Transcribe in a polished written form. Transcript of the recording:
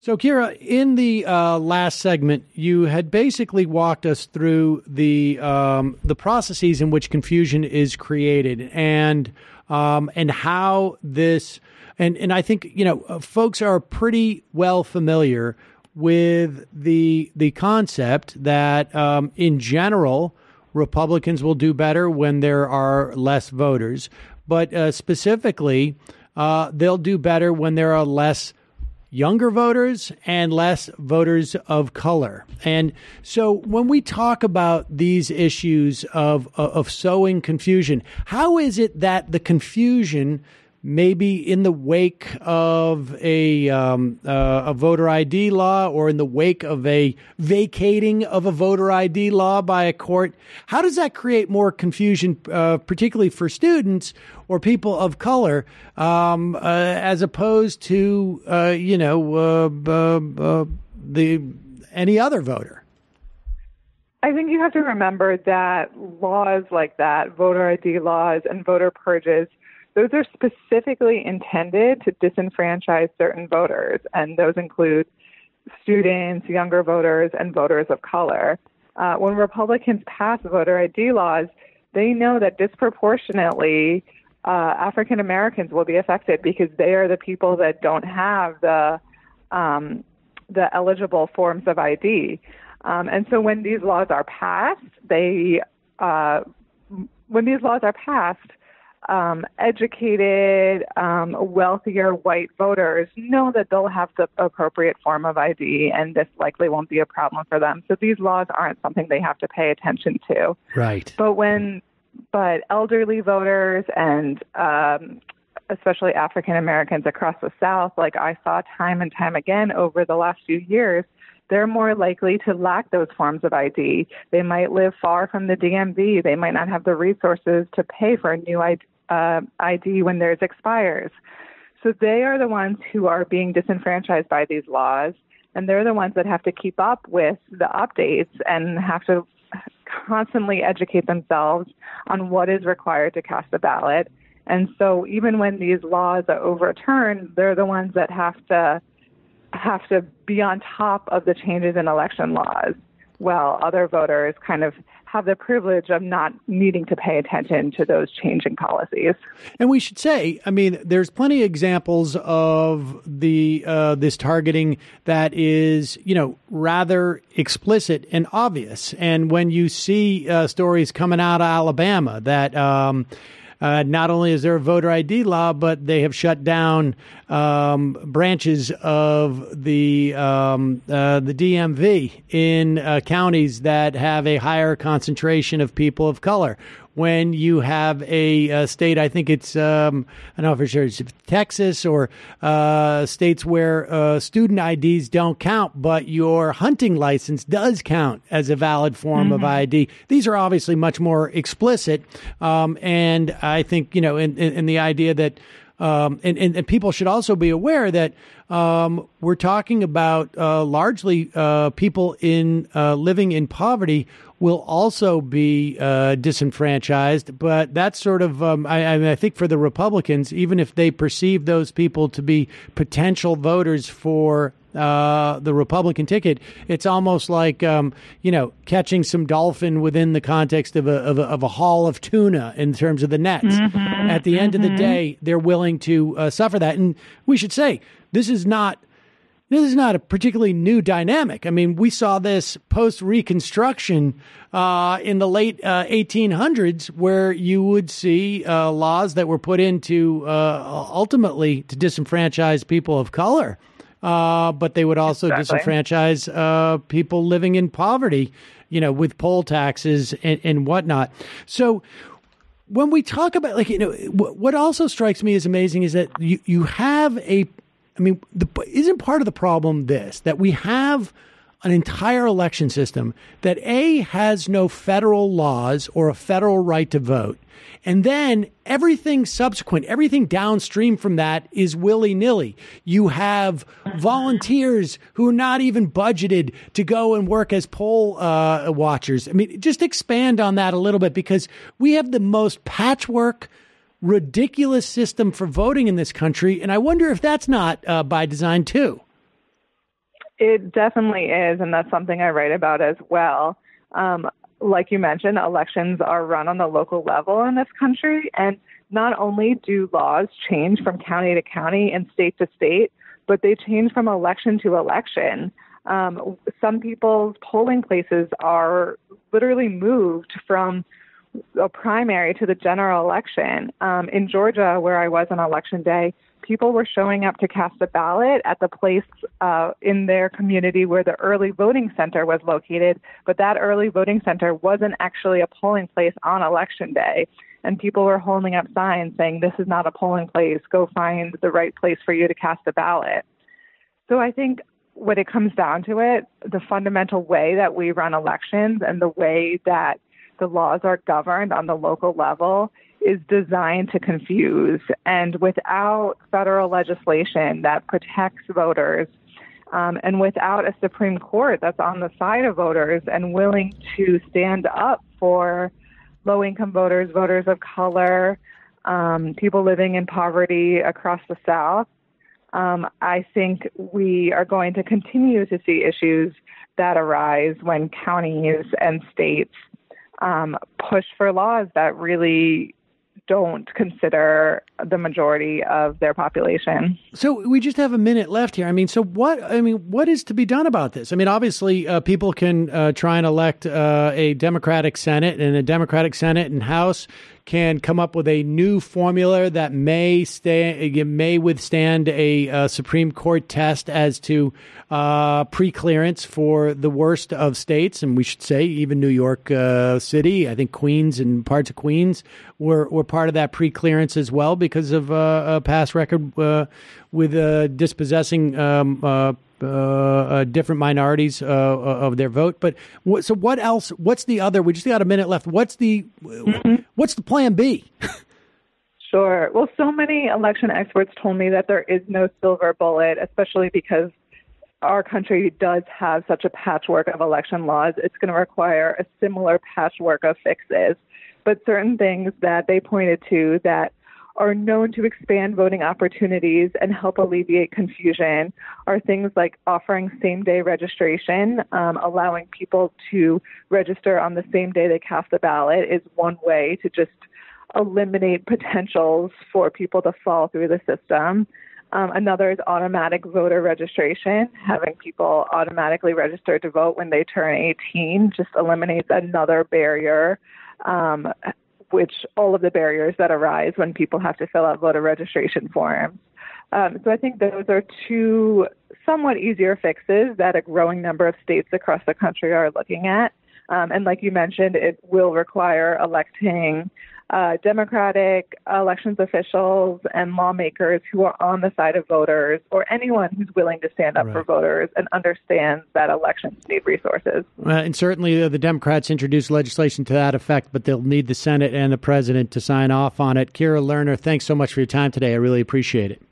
So, Kira, in the last segment, you had basically walked us through the processes in which confusion is created, and how this, and I think folks are pretty well familiar with the concept that in general Republicans will do better when there are less voters, but specifically they'll do better when there are less younger voters and less voters of color. And so when we talk about these issues of sowing confusion, how is it that the confusion maybe in the wake of a voter ID law or in the wake of a vacating of a voter ID law by a court, how does that create more confusion, particularly for students or people of color, as opposed to any other voter? I think you have to remember that laws like that, voter ID laws and voter purges, those are specifically intended to disenfranchise certain voters, and those include students, younger voters, and voters of color. When Republicans pass voter ID laws, they know that disproportionately African Americans will be affected because they are the people that don't have the eligible forms of ID. And so when these laws are passed, educated, wealthier white voters know that they'll have the appropriate form of ID, and this likely won't be a problem for them. So these laws aren't something they have to pay attention to. Right. But elderly voters and especially African Americans across the South, like I saw time and time again over the last few years, they're more likely to lack those forms of ID. They might live far from the DMV. They might not have the resources to pay for a new ID when theirs expires. So they are the ones who are being disenfranchised by these laws, and they're the ones that have to keep up with the updates and have to constantly educate themselves on what is required to cast a ballot. And so even when these laws are overturned, they're the ones that have to be on top of the changes in election laws, while other voters kind of have the privilege of not needing to pay attention to those changing policies. And we should say, I mean, there's plenty of examples of this targeting that is, rather explicit and obvious. And when you see stories coming out of Alabama that not only is there a voter ID law, but they have shut down branches of the DMV in counties that have a higher concentration of people of color. When you have a state, I think it's, I don't know for sure, it's Texas or states where student IDs don't count, but your hunting license does count as a valid form of ID. These are obviously much more explicit. And I think, in the idea that, and people should also be aware that we're talking about largely people in living in poverty will also be disenfranchised. But that's sort of, I think for the Republicans, even if they perceive those people to be potential voters for the Republican ticket, it's almost like, catching some dolphin within the context of a haul of tuna in terms of the nets. At the end of the day, they're willing to suffer that. And we should say, this is not a particularly new dynamic. I mean, we saw this post-Reconstruction in the late 1800s, where you would see laws that were put into ultimately to disenfranchise people of color. But they would also disenfranchise people living in poverty, with poll taxes and whatnot. So when we talk about, what also strikes me as amazing is that you have isn't part of the problem that we have an entire election system that has no federal laws or a federal right to vote. And then everything subsequent, everything downstream from that is willy-nilly. You have volunteers who are not even budgeted to go and work as poll watchers. I mean, just expand on that a little bit, because we have the most patchwork, ridiculous system for voting in this country. And I wonder if that's not by design too. It definitely is, and that's something I write about as well. Like you mentioned, elections are run on the local level in this country, and not only do laws change from county to county and state to state, but they change from election to election. Some people's polling places are literally moved from a primary to the general election. In Georgia, where I was on election day, people were showing up to cast a ballot at the place in their community where the early voting center was located, but that early voting center wasn't actually a polling place on election day. And people were holding up signs saying, "This is not a polling place. Go find the right place for you to cast a ballot." So I think when it comes down to it, the fundamental way that we run elections and the way that the laws are governed on the local level is designed to confuse. And without federal legislation that protects voters, and without a Supreme Court that's on the side of voters and willing to stand up for low-income voters, voters of color, people living in poverty across the South, I think we are going to continue to see issues that arise when counties and states push for laws that really don't consider the majority of their population. So we just have a minute left here. What is to be done about this? Obviously, people can try and elect a Democratic Senate, and a Democratic Senate and House can come up with a new formula that may withstand a Supreme Court test as to pre-clearance for the worst of states, and we should say even New York City. I think Queens and parts of Queens were part of that pre-clearance as well because of a past record with dispossessing different minorities of their vote. But so what else? What's the other? We just got a minute left. What's the plan B? Sure. Well, so many election experts told me that there is no silver bullet, especially because our country does have such a patchwork of election laws. It's going to require a similar patchwork of fixes. But certain things that they pointed to that are known to expand voting opportunities and help alleviate confusion are things like offering same-day registration. Allowing people to register on the same day they cast the ballot is one way to just eliminate potentials for people to fall through the system. Another is automatic voter registration. Having people automatically register to vote when they turn 18 just eliminates another barrier, which all of the barriers that arise when people have to fill out voter registration forms. So I think those are two somewhat easier fixes that a growing number of states across the country are looking at. And like you mentioned, it will require electing Democratic elections officials and lawmakers who are on the side of voters, or anyone who's willing to stand up for voters and understands that elections need resources. And certainly the Democrats introduced legislation to that effect, but they'll need the Senate and the president to sign off on it. Kira Lerner, thanks so much for your time today. I really appreciate it.